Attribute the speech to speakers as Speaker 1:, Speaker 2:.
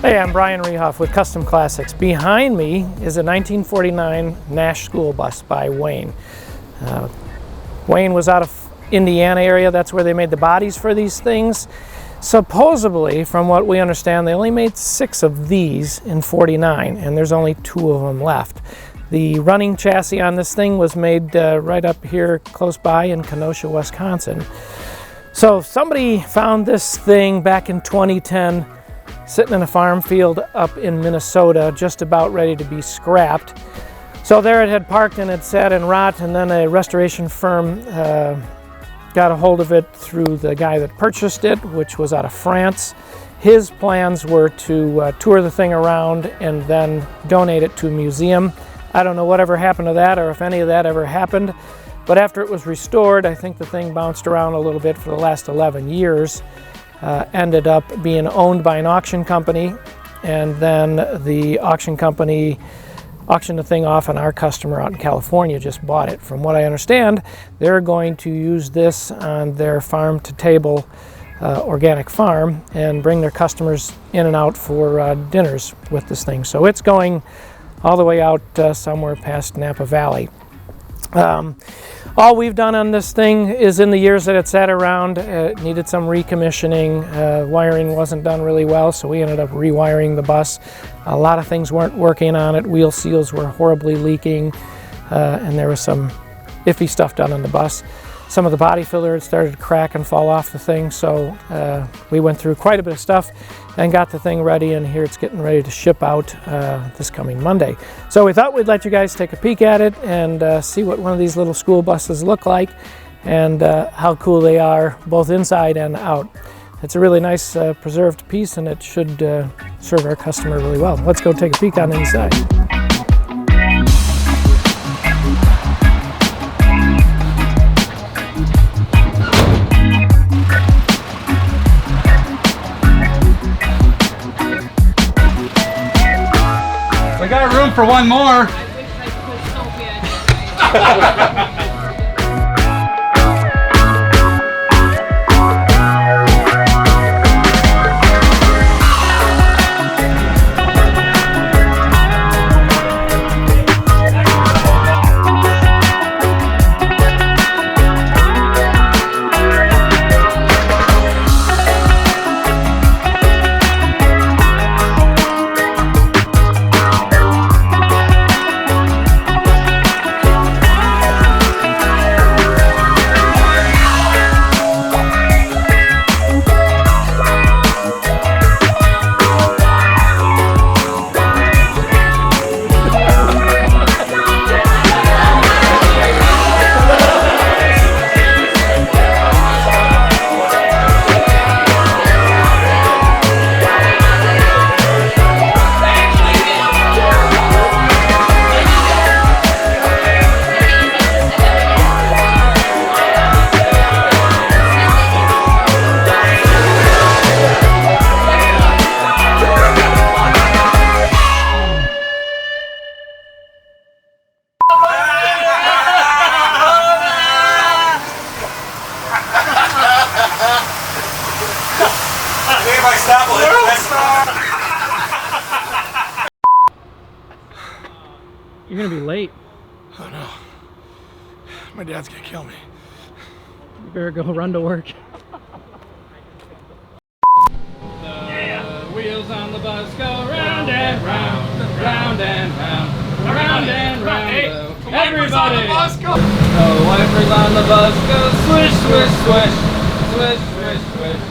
Speaker 1: Hey, I'm Brian Rehoff with Custom Classics. Behind me is a 1949 Nash School Bus by Wayne. Wayne was out of Indiana area. That's where they made the bodies for these things. Supposedly, from what we understand, they only made 6 of these in '49, and there's only 2 of them left. The running chassis on this thing was made right up here close by in Kenosha, Wisconsin. So somebody found this thing back in 2010 sitting in a farm field up in Minnesota, just about ready to be scrapped. So there it had parked and it sat in rot, and then a restoration firm got a hold of it through the guy that purchased it, which was out of France. His plans were to tour the thing around and then donate it to a museum. I don't know whatever happened to that or if any of that ever happened, but after it was restored, I think the thing bounced around a little bit for the last 11 years. Ended up being owned by an auction company, and then the auction company auctioned the thing off, and our customer out in California just bought it. From what I understand, they're going to use this on their farm-to-table organic farm and bring their customers in and out for dinners with this thing. So it's going all the way out somewhere past Napa Valley. All we've done on this thing is, in the years that it sat around, it needed some recommissioning. Wiring wasn't done really well, so we ended up rewiring the bus. A lot of things weren't working on it. Wheel seals were horribly leaking, and there was some iffy stuff done on the bus. Some of the body filler had started to crack and fall off the thing, so we went through quite a bit of stuff and got the thing ready, and here it's getting ready to ship out this coming Monday. So we thought we'd let you guys take a peek at it and see what one of these little school buses look like and how cool they are both inside and out. It's a really nice preserved piece, and it should serve our customer really well. Let's go take a peek on the inside.
Speaker 2: We got room for one more.
Speaker 3: I wish I could so bad.
Speaker 1: You're gonna be late.
Speaker 2: Oh no. My dad's gonna kill me.
Speaker 1: You better go run to work.
Speaker 4: The wheels on the bus go round and round, round and round, round and round.
Speaker 2: Hey,
Speaker 4: Everybody!
Speaker 2: the bus go.
Speaker 4: The wipers on the bus go swish, swish, swish, swish, swish, swish.